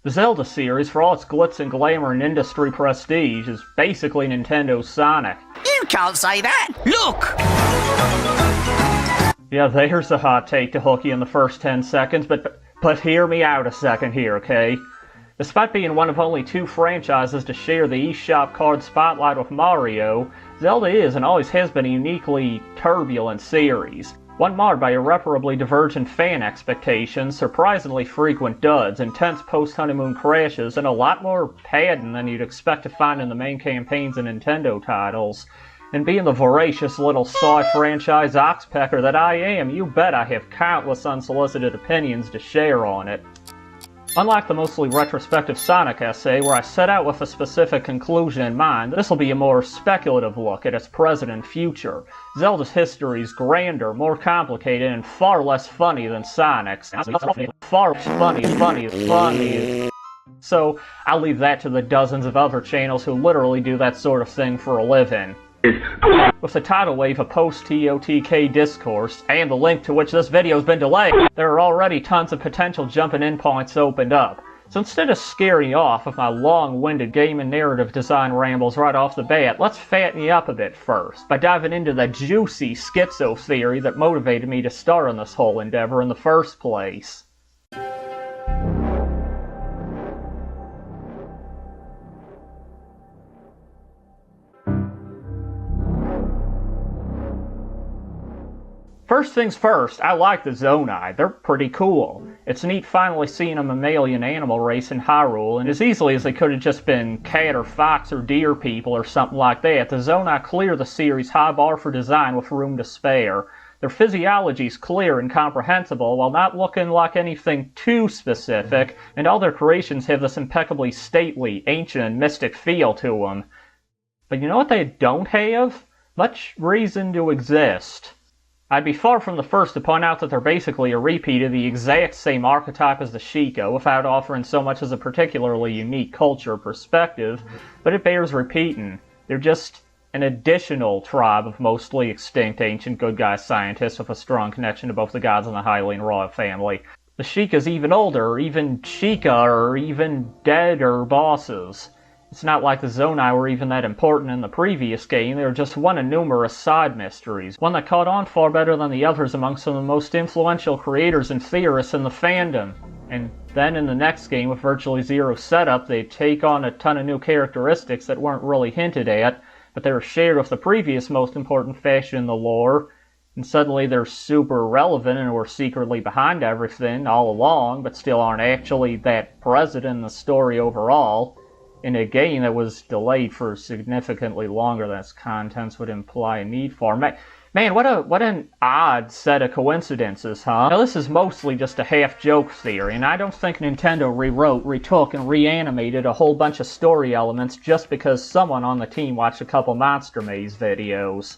The Zelda series, for all its glitz and glamour and industry prestige, is basically Nintendo's Sonic. You can't say that! Look! Yeah, there's a hot take to hook you in the first 10 seconds, but hear me out a second here, okay? Despite being one of only 2 franchises to share the eShop card spotlight with Mario, Zelda is and always has been a uniquely turbulent series. One marred by irreparably divergent fan expectations, surprisingly frequent duds, intense post-honeymoon crashes, and a lot more padding than you'd expect to find in the main campaigns and Nintendo titles. And being the voracious little soy franchise oxpecker that I am, you bet I have countless unsolicited opinions to share on it. Unlike the mostly retrospective Sonic essay, where I set out with a specific conclusion in mind, this will be a more speculative look at its present and future. Zelda's history is grander, more complicated, and far less funny than Sonic's. Far funny. So, I'll leave that to the dozens of other channels who literally do that sort of thing for a living. With the tidal wave of post-totk discourse, and the link to which this video's been delayed, there are already tons of potential jumping-in points opened up. So instead of scaring you off with my long-winded game and narrative design rambles right off the bat, let's fatten you up a bit first, by diving into the juicy schizo theory that motivated me to start on this whole endeavor in the first place. First things first, I like the Zonai. They're pretty cool. It's neat finally seeing a mammalian animal race in Hyrule, and as easily as they could have just been cat or fox or deer people or something like that, the Zonai clear the series' high bar for design with room to spare. Their physiology's clear and comprehensible while not looking like anything too specific, and all their creations have this impeccably stately, ancient, and mystic feel to them. But you know what they don't have? Much reason to exist. I'd be far from the first to point out that they're basically a repeat of the exact same archetype as the Sheikah, without offering so much as a particularly unique culture perspective, but it bears repeating. They're just an additional tribe of mostly extinct ancient good guy scientists with a strong connection to both the gods and the Hylian royal family. The Sheikah's even older, or even Sheikah, or even deader bosses. It's not like the Zonai were even that important in the previous game, they were just one of numerous side mysteries, one that caught on far better than the others among some of the most influential creators and theorists in the fandom. And then in the next game, with virtually zero setup, they take on a ton of new characteristics that weren't really hinted at, but they were shared with the previous most important faction in the lore, and suddenly they're super relevant and were secretly behind everything all along, but still aren't actually that present in the story overall. In a game that was delayed for significantly longer than its contents would imply a need for. Man, what an odd set of coincidences, huh? Now this is mostly just a half-joke theory, and I don't think Nintendo rewrote, retook, and reanimated a whole bunch of story elements just because someone on the team watched a couple Monster Maze videos.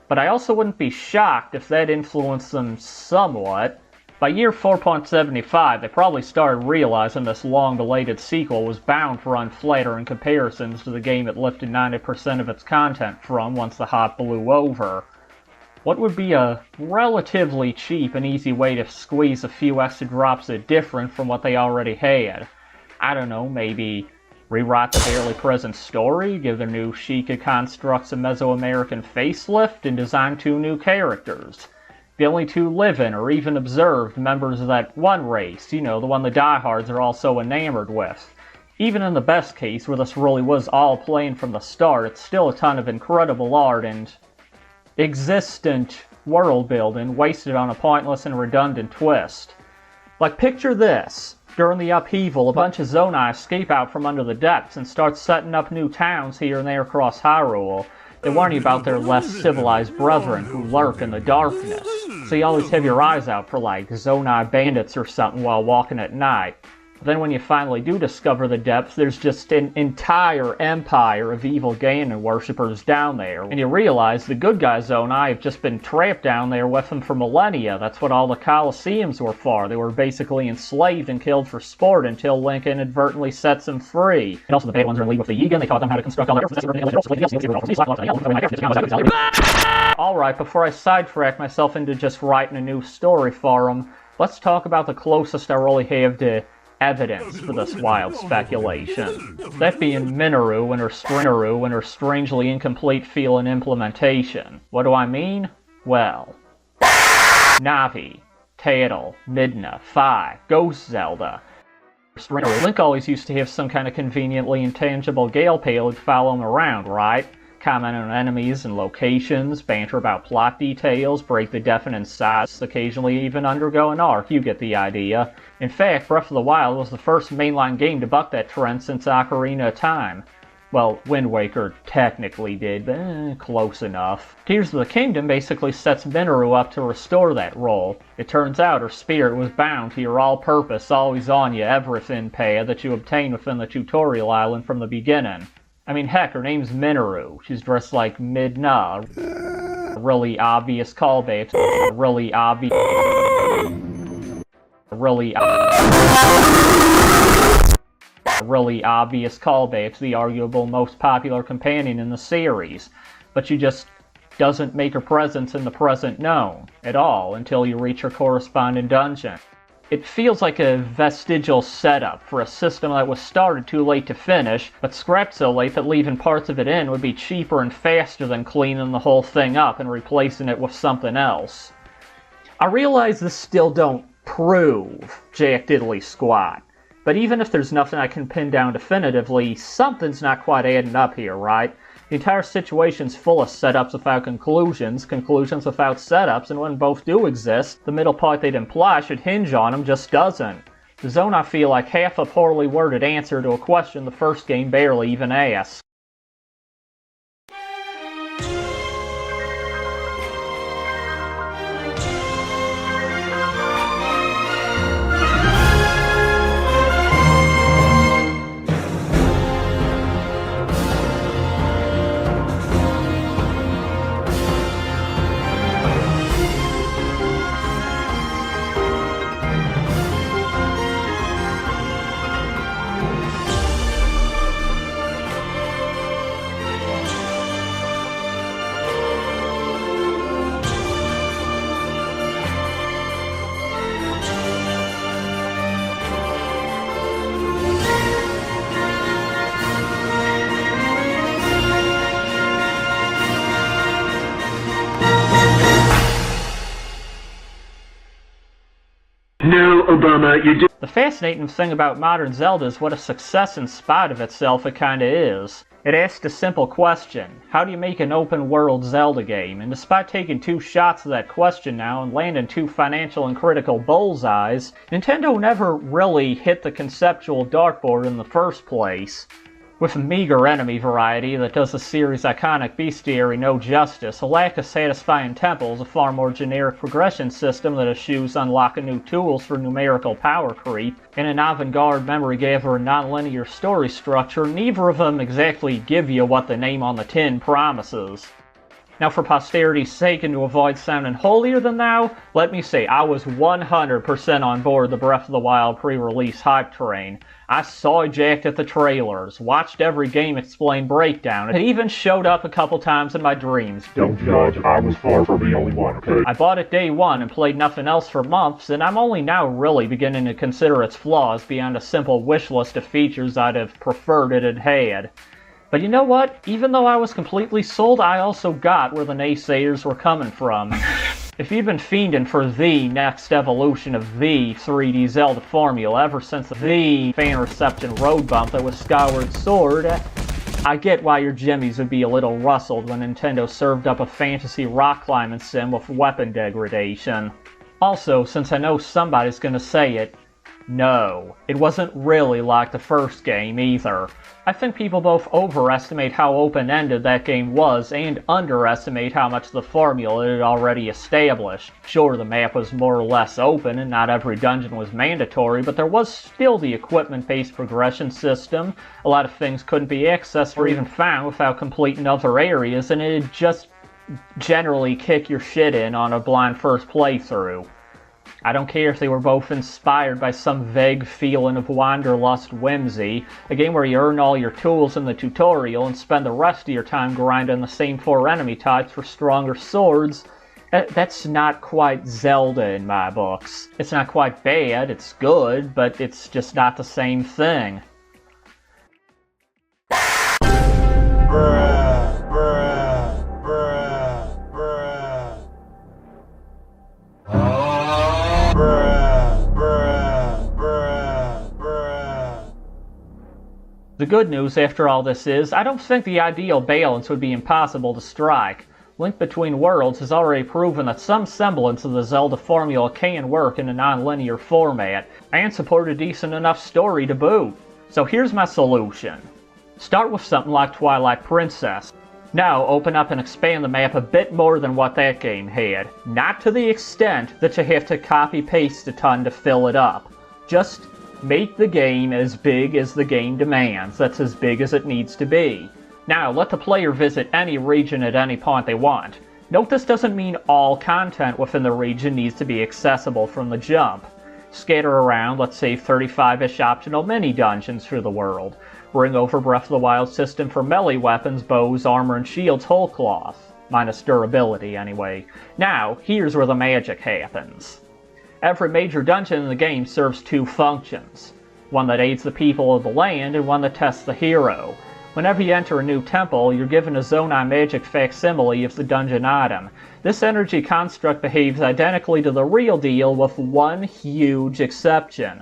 But I also wouldn't be shocked if that influenced them somewhat. By year 4.75, they probably started realizing this long-belated sequel was bound to run flatter in comparisons to the game it lifted 90% of its content from once the hop blew over. What would be a relatively cheap and easy way to squeeze a few extra drops of different from what they already had? I don't know, maybe rewrite the barely present story, give their new Sheikah constructs a Mesoamerican facelift, and design 2 new characters. The only 2 living or even observed members of that one race, you know, the one the diehards are all so enamored with. Even in the best case, where this really was all planned from the start, it's still a ton of incredible art and existent world building wasted on a pointless and redundant twist. Like, picture this. During the upheaval, a bunch of Zonai escape out from under the depths and start setting up new towns here and there across Hyrule. They warn you about their less civilized brethren who lurk in the darkness, so you always have your eyes out for like Zonai bandits or something while walking at night. But then when you finally do discover the depths, there's just an entire empire of evil Ganon worshippers down there, and you realize the good guy Zonai have just been trapped down there with them for millennia. That's what all the Colosseums were for. They were basically enslaved and killed for sport until Link inadvertently sets them free. And also the bad ones are in league with the Yigan. They taught them how to construct all their Alright, before I sidetrack myself into just writing a new story for them, let's talk about the closest I really have to evidence for this wild speculation. That being Minoru and her strangely incomplete feel and implementation. What do I mean? Well, Navi, Teodal, Midna, Fi, Ghost Zelda. Link always used to have some kind of conveniently intangible Gale payload to follow him around, right? Comment on enemies and locations, banter about plot details, break the definite silence, occasionally even undergo an arc, you get the idea. In fact, Breath of the Wild was the first mainline game to buck that trend since Ocarina of Time. Well, Wind Waker technically did, but close enough. Tears of the Kingdom basically sets Minoru up to restore that role. It turns out her spirit was bound to your all-purpose, always-on-you, everything path that you obtained within the tutorial island from the beginning. I mean, heck, her name's Minoru. She's dressed like Midna. Really obvious callback. Really obvious callback to the arguable most popular companion in the series, but she just doesn't make her presence in the present known at all until you reach her corresponding dungeon. It feels like a vestigial setup for a system that was started too late to finish, but scrapped so late that leaving parts of it in would be cheaper and faster than cleaning the whole thing up and replacing it with something else. I realize this still don't prove jack diddly squat, but even if there's nothing I can pin down definitively, something's not quite adding up here, right? The entire situation's full of setups without conclusions, conclusions without setups, and when both do exist, the middle part they'd imply should hinge on them just doesn't. The zone I feel like half a poorly worded answer to a question the first game barely even asked. No, Obama, you do. The fascinating thing about modern Zelda is what a success in spite of itself it kinda is. It asked a simple question: how do you make an open-world Zelda game? And despite taking 2 shots at that question now and landing 2 financial and critical bullseyes, Nintendo never really hit the conceptual dartboard in the first place. With a meager enemy variety that does the series' iconic bestiary no justice, a lack of satisfying temples, a far more generic progression system that eschews unlocking new tools for numerical power creep, and an avant-garde memory-gathering non-linear story structure, neither of them exactly give you what the name on the tin promises. Now, for posterity's sake and to avoid sounding holier than thou, let me say I was 100% on board the Breath of the Wild pre-release hype train. I saw jacked at the trailers, watched every Game Explained breakdown, and even showed up a couple times in my dreams. Don't judge, I was far from the only one, okay? I bought it day one and played nothing else for months, and I'm only now really beginning to consider its flaws beyond a simple wish list of features I'd have preferred it had had. But you know what? Even though I was completely sold, I also got where the naysayers were coming from. If you'd been fiending for the next evolution of the 3D Zelda formula ever since the fan reception road bump that was Skyward Sword, I get why your jimmies would be a little rustled when Nintendo served up a fantasy rock climbing sim with weapon degradation. Also, since I know somebody's gonna say it, no, it wasn't really like the first game either. I think people both overestimate how open-ended that game was and underestimate how much the formula it had already established. Sure, the map was more or less open and not every dungeon was mandatory, but there was still the equipment-based progression system. A lot of things couldn't be accessed or even found without completing other areas, and it'd just generally kick your shit in on a blind first playthrough. I don't care if they were both inspired by some vague feeling of wanderlust whimsy, a game where you earn all your tools in the tutorial and spend the rest of your time grinding the same 4 enemy types for stronger swords. That's not quite Zelda in my books. It's not quite bad, it's good, but it's just not the same thing. The good news after all this is, I don't think the ideal balance would be impossible to strike. Link Between Worlds has already proven that some semblance of the Zelda formula can work in a non-linear format, and support a decent enough story to boot. So here's my solution. Start with something like Twilight Princess. Now open up and expand the map a bit more than what that game had. Not to the extent that you have to copy-paste a ton to fill it up. Just make the game as big as the game demands. That's as big as it needs to be. Now, let the player visit any region at any point they want. Note this doesn't mean all content within the region needs to be accessible from the jump. Scatter around, let's say, 35-ish optional mini-dungeons through the world. Bring over Breath of the Wild system for melee weapons, bows, armor, and shields whole cloth. Minus durability, anyway. Now, here's where the magic happens. Every major dungeon in the game serves two functions. One that aids the people of the land, and one that tests the hero. Whenever you enter a new temple, you're given a Zonai magic facsimile of the dungeon item. This energy construct behaves identically to the real deal with one huge exception.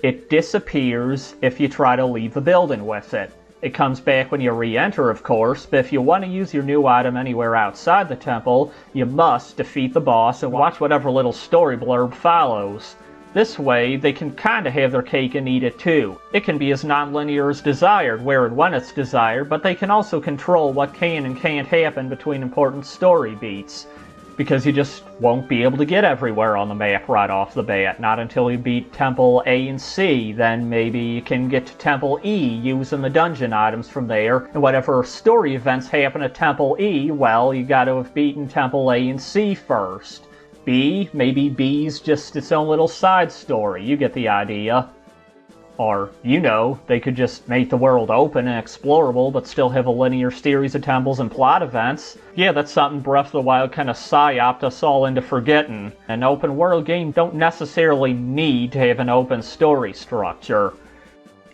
It disappears if you try to leave the building with it. It comes back when you re-enter, of course, but if you want to use your new item anywhere outside the temple, you must defeat the boss and watch whatever little story blurb follows. This way, they can kinda have their cake and eat it too. It can be as non-linear as desired, where and when it's desired, but they can also control what can and can't happen between important story beats. Because you just won't be able to get everywhere on the map right off the bat, not until you beat Temple A and C, then maybe you can get to Temple E using the dungeon items from there, and whatever story events happen at Temple E, well, you gotta have beaten Temple A and C first. B, maybe B's just its own little side story, you get the idea. Or, you know, they could just make the world open and explorable, but still have a linear series of temples and plot events. Yeah, that's something Breath of the Wild kinda psyoped us all into forgetting. An open world game don't necessarily need to have an open story structure.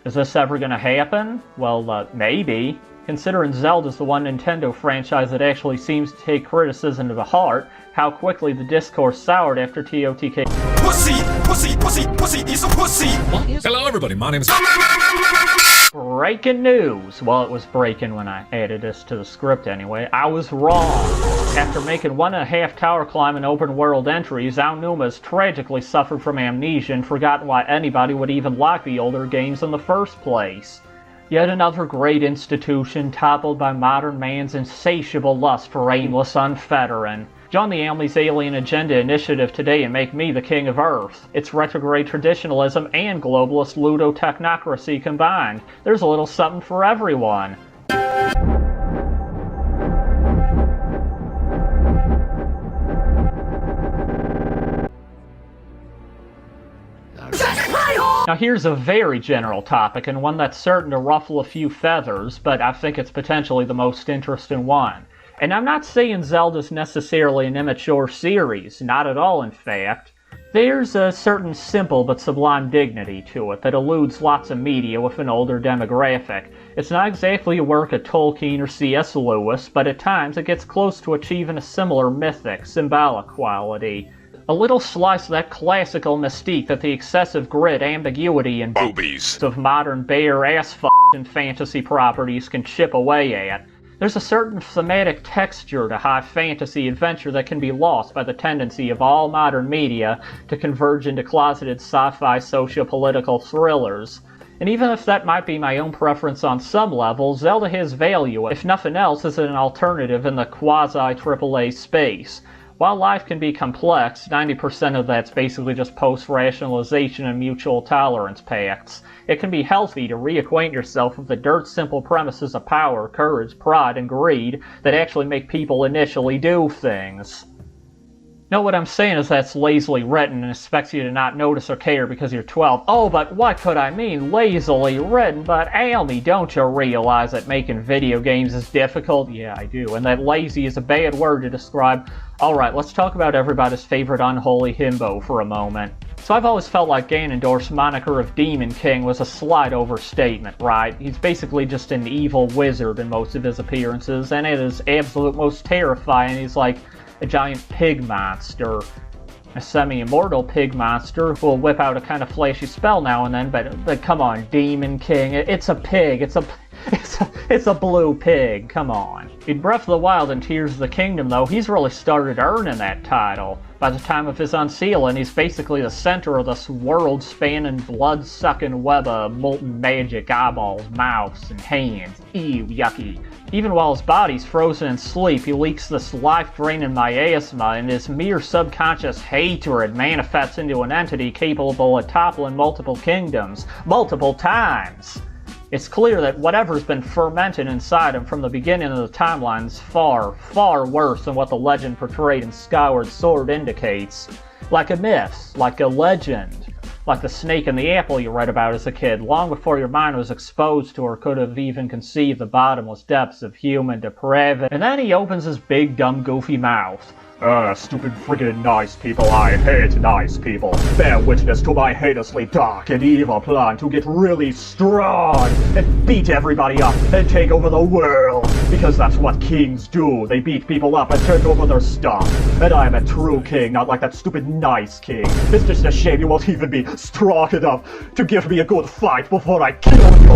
Is this ever gonna happen? Well, maybe. Considering Zelda's the one Nintendo franchise that actually seems to take criticism to the heart, how quickly the discourse soured after TOTK. Pussy! Pussy! Pussy! Pussy! He's a pussy! Hello everybody, my name is... Breaking news! Well, it was breaking when I added this to the script anyway. I was wrong! After making 1.5 tower climb and open world entries, Ao Numa has tragically suffered from amnesia and forgotten why anybody would even like the older games in the first place. Yet another great institution toppled by modern man's insatiable lust for aimless unfettering. Join the Amli's Alien Agenda initiative today and make me the king of Earth. It's retrograde traditionalism and globalist ludotechnocracy combined. There's a little something for everyone. Now here's a very general topic, and one that's certain to ruffle a few feathers, but I think it's potentially the most interesting one. And I'm not saying Zelda's necessarily an immature series, not at all in fact. There's a certain simple but sublime dignity to it that eludes lots of media with an older demographic. It's not exactly a work of Tolkien or C.S. Lewis, but at times it gets close to achieving a similar mythic, symbolic quality. A little slice of that classical mystique that the excessive grit, ambiguity, and boobies of modern bare ass and fantasy properties can chip away at. There's a certain thematic texture to high fantasy adventure that can be lost by the tendency of all modern media to converge into closeted sci-fi socio-political thrillers. And even if that might be my own preference on some level, Zelda has value, if nothing else, as an alternative in the quasi-AAA space. While life can be complex, 90% of that's basically just post-rationalization and mutual tolerance pacts. It can be healthy to reacquaint yourself with the dirt-simple premises of power, courage, pride, and greed that actually make people initially do things. No, what I'm saying is that's lazily written and expects you to not notice or care because you're 12. Oh, but what could I mean? Lazily written? But Almy, don't you realize that making video games is difficult? Yeah, I do. And that lazy is a bad word to describe. Alright, let's talk about everybody's favorite unholy himbo for a moment. So I've always felt like Ganondorf's moniker of Demon King was a slight overstatement, right? He's basically just an evil wizard in most of his appearances, and at his absolute most terrifying, he's like a giant pig monster. A semi-immortal pig monster who will whip out a kind of flashy spell now and then, but come on, Demon King, it's a pig, it's a blue pig, come on. In Breath of the Wild and Tears of the Kingdom, though, he's really started earning that title. By the time of his unsealing, he's basically the center of this world-spanning, blood-sucking web of molten magic eyeballs, mouths, and hands. Ew, yucky. Even while his body's frozen in sleep, he leaks this life-draining miasma, and his mere subconscious hatred manifests into an entity capable of toppling multiple kingdoms, multiple times. It's clear that whatever's been fermented inside him from the beginning of the timeline is far, far worse than what the legend portrayed in Skyward Sword indicates. Like a myth, like a legend, like the snake and the apple you read about as a kid, long before your mind was exposed to or could have even conceived the bottomless depths of human depravity. And then he opens his big, dumb, goofy mouth. Stupid friggin' nice people, I hate nice people. Bear witness to my heinously dark and evil plan to get really strong and beat everybody up and take over the world. Because that's what kings do. They beat people up and take over their stuff. And I am a true king, not like that stupid nice king. It's just a shame you won't even be strong enough to give me a good fight before I kill you.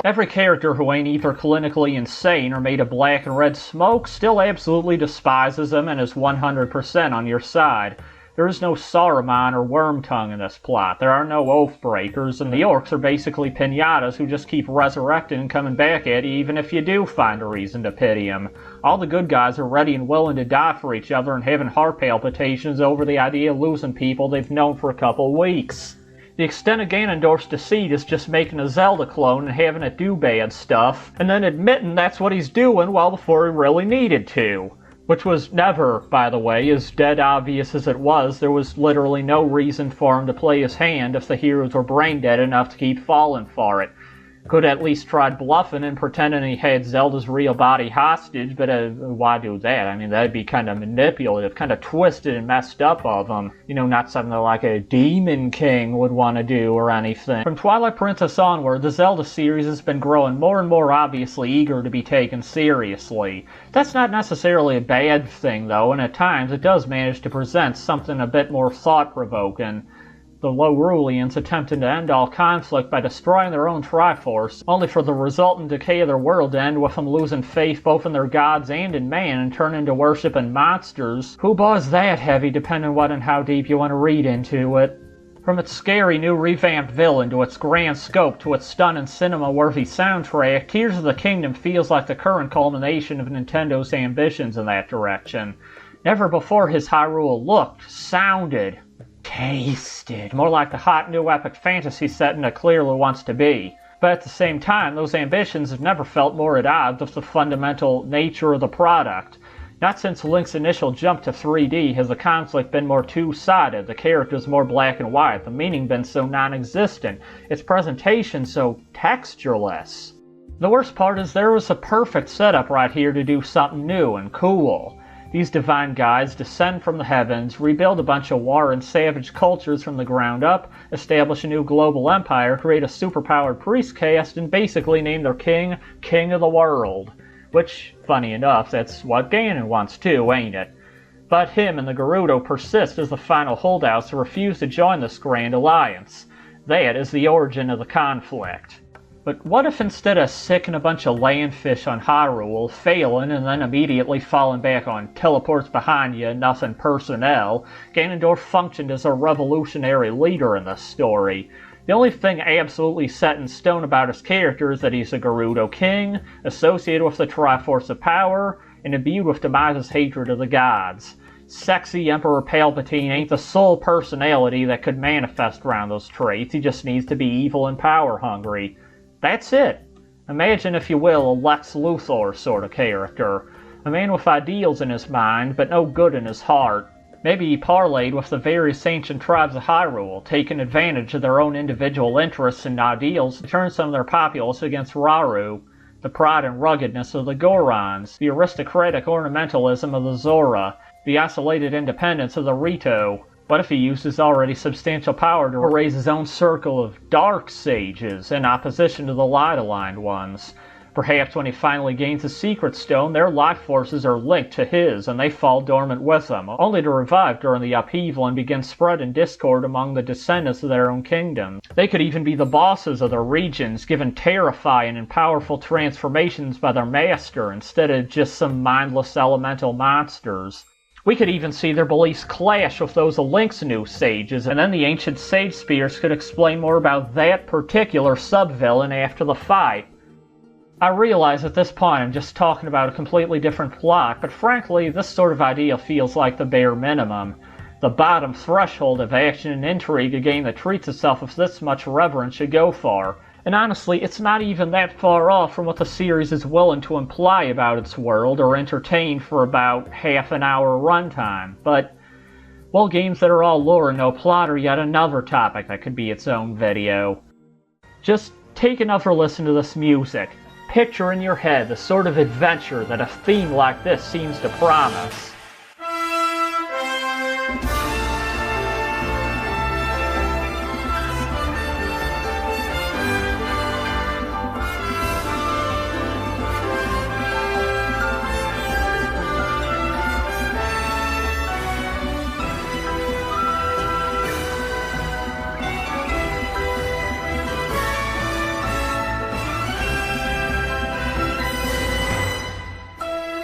Every character who ain't either clinically insane or made of black and red smoke still absolutely despises him and is 100% on your side. There is no Saruman or Wormtongue in this plot. There are no Oathbreakers, and the orcs are basically pinatas who just keep resurrecting and coming back at you even if you do find a reason to pity them. All the good guys are ready and willing to die for each other and having heart palpitations over the idea of losing people they've known for a couple weeks. The extent of Ganondorf's deceit is just making a Zelda clone and having it do bad stuff, and then admitting that's what he's doing well before he really needed to. Which was never, by the way, as dead obvious as it was. There was literally no reason for him to play his hand if the heroes were brain dead enough to keep falling for it. Could at least tried bluffing and pretending he had Zelda's real body hostage, but why do that? I mean, that'd be kind of manipulative, kind of twisted and messed up of him. You know, not something like a Demon King would want to do or anything. From Twilight Princess onward, the Zelda series has been growing more and more obviously eager to be taken seriously. That's not necessarily a bad thing, though, and at times it does manage to present something a bit more thought-provoking. The Lorulians attempting to end all conflict by destroying their own Triforce, only for the resultant decay of their world to end with them losing faith both in their gods and in man and turning to worshiping monsters. Who buys that heavy, depending on what and how deep you want to read into it. From its scary new revamped villain to its grand scope to its stunning cinema-worthy soundtrack, Tears of the Kingdom feels like the current culmination of Nintendo's ambitions in that direction. Never before has Hyrule looked, sounded, tasted more like the hot new epic fantasy setting it clearly wants to be. But at the same time, those ambitions have never felt more at odds with the fundamental nature of the product. Not since Link's initial jump to 3D has the conflict been more two-sided, the characters more black and white, the meaning been so non-existent, its presentation so textureless. The worst part is there was a perfect setup right here to do something new and cool. These divine guides descend from the heavens, rebuild a bunch of war and savage cultures from the ground up, establish a new global empire, create a superpowered priest caste, and basically name their king, King of the World. Which, funny enough, that's what Ganon wants too, ain't it? But him and the Gerudo persist as the final holdouts who refuse to join this grand alliance. That is the origin of the conflict. But what if instead of sicking a bunch of landfish on Hyrule, failing, and then immediately falling back on teleports behind you, nothing personnel, Ganondorf functioned as a revolutionary leader in this story? The only thing absolutely set in stone about his character is that he's a Gerudo king, associated with the Triforce of Power, and imbued with Demise's hatred of the gods. Sexy Emperor Palpatine ain't the sole personality that could manifest around those traits, he just needs to be evil and power-hungry. That's it. Imagine, if you will, a Lex Luthor sort of character. A man with ideals in his mind, but no good in his heart. Maybe he parlayed with the various ancient tribes of Hyrule, taking advantage of their own individual interests and ideals to turn some of their populace against Rauru, the pride and ruggedness of the Gorons, the aristocratic ornamentalism of the Zora, the isolated independence of the Rito. What if he used his already substantial power to raise his own circle of dark sages in opposition to the light-aligned ones? Perhaps when he finally gains the Secret Stone, their life forces are linked to his, and they fall dormant with him, only to revive during the upheaval and begin spreading discord among the descendants of their own kingdom. They could even be the bosses of their regions, given terrifying and powerful transformations by their master, instead of just some mindless elemental monsters. We could even see their beliefs clash with those of Link's new sages, and then the ancient sage spears could explain more about that particular sub-villain after the fight. I realize at this point I'm just talking about a completely different plot, but frankly, this sort of idea feels like the bare minimum. The bottom threshold of action and intrigue a game that treats itself with this much reverence should go for. And honestly, it's not even that far off from what the series is willing to imply about its world or entertain for about half an hour runtime. But, well, games that are all lore and no plot are yet another topic that could be its own video. Just take another listen to this music. Picture in your head the sort of adventure that a theme like this seems to promise.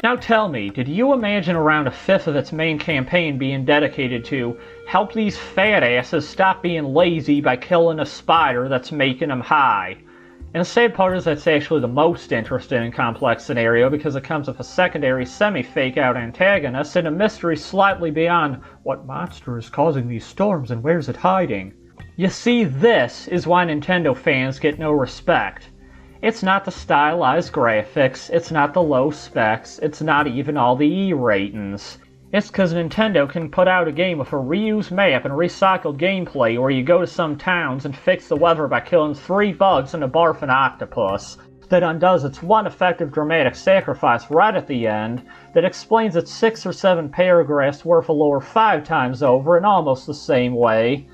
Now tell me, did you imagine around a fifth of its main campaign being dedicated to help these fat asses stop being lazy by killing a spider that's making them high? And the sad part is that's actually the most interesting and complex scenario because it comes with a secondary semi-fake out antagonist and a mystery slightly beyond what monster is causing these storms and where's it hiding. You see, this is why Nintendo fans get no respect. It's not the stylized graphics, it's not the low specs, it's not even all the E ratings. It's because Nintendo can put out a game with a reused map and recycled gameplay where you go to some towns and fix the weather by killing 3 bugs and a barfing octopus that undoes its one effective dramatic sacrifice right at the end that explains its 6 or 7 paragraphs worth of lore 5 times over in almost the same way.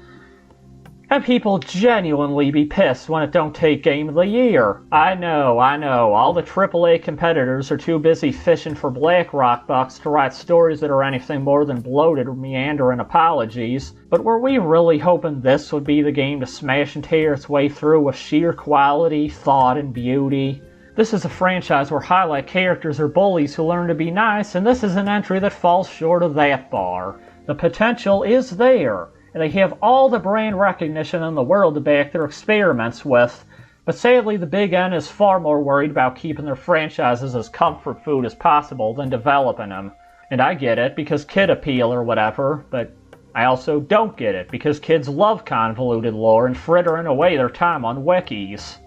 And people genuinely be pissed when it don't take Game of the Year. I know, all the AAA competitors are too busy fishing for BlackRock bucks to write stories that are anything more than bloated or meandering apologies, but were we really hoping this would be the game to smash and tear its way through with sheer quality, thought, and beauty? This is a franchise where highlight characters are bullies who learn to be nice, and this is an entry that falls short of that bar. The potential is there, and they have all the brand recognition in the world to back their experiments with, but sadly the Big N is far more worried about keeping their franchises as comfort food as possible than developing them. And I get it, because kid appeal or whatever, but I also don't get it, because kids love convoluted lore and frittering away their time on wikis.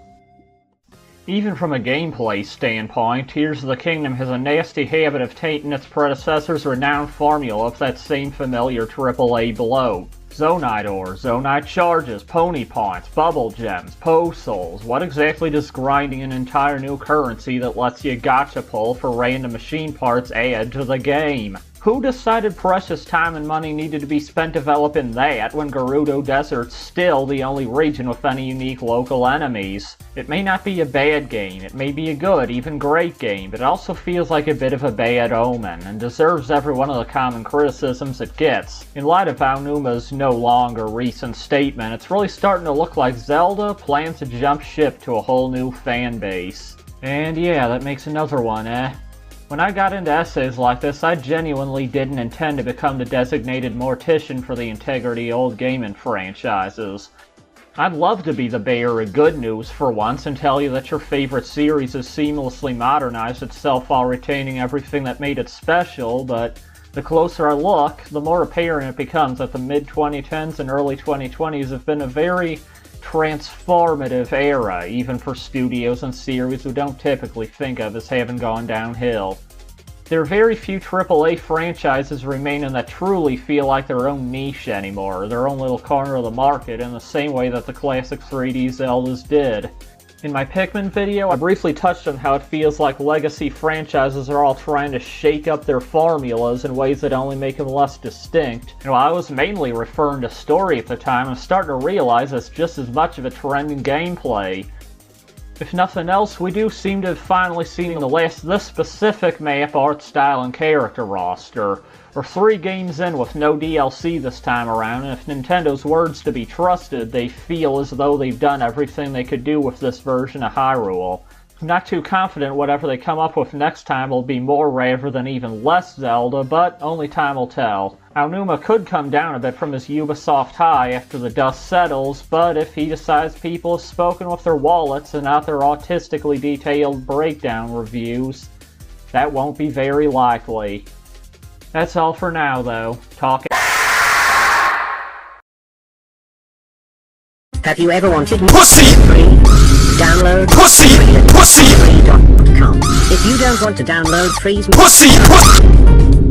Even from a gameplay standpoint, Tears of the Kingdom has a nasty habit of tainting its predecessor's renowned formula of that same familiar AAA bloat. Zonite ore, Zonite charges, pony points, bubble gems, Poe souls. What exactly does grinding an entire new currency that lets you gacha pull for random machine parts add to the game? Who decided precious time and money needed to be spent developing that when Gerudo Desert's still the only region with any unique local enemies? It may not be a bad game, it may be a good, even great game, but it also feels like a bit of a bad omen, and deserves every one of the common criticisms it gets. In light of Ao Numa's no longer recent statement, it's really starting to look like Zelda plans to jump ship to a whole new fan base. And yeah, that makes another one, eh? When I got into essays like this, I genuinely didn't intend to become the designated mortician for the integrity of old gaming franchises. I'd love to be the bearer of good news for once and tell you that your favorite series has seamlessly modernized itself while retaining everything that made it special, but the closer I look, the more apparent it becomes that the mid-2010s and early 2020s have been a very transformative era, even for studios and series we don't typically think of as having gone downhill. There are very few AAA franchises remaining that truly feel like their own niche anymore, their own little corner of the market, in the same way that the classic 3D Zeldas did. In my Pikmin video, I briefly touched on how it feels like legacy franchises are all trying to shake up their formulas in ways that only make them less distinct. And while I was mainly referring to story at the time, I'm starting to realize it's just as much of a trend in gameplay. If nothing else, we do seem to have finally seen the last of this specific map, art style, and character roster. We're 3 games in with no DLC this time around, and if Nintendo's words to be trusted, they feel as though they've done everything they could do with this version of Hyrule. I'm not too confident whatever they come up with next time will be more rather than even less Zelda, but only time will tell. Ao Numa could come down a bit from his Ubisoft high after the dust settles, but if he decides people have spoken with their wallets and not their autistically detailed breakdown reviews, that won't be very likely. That's all for now, though. Have you ever wanted Pussy! free? Download Pussy! Pussy! free.com. If you don't want to download freeze Pussy!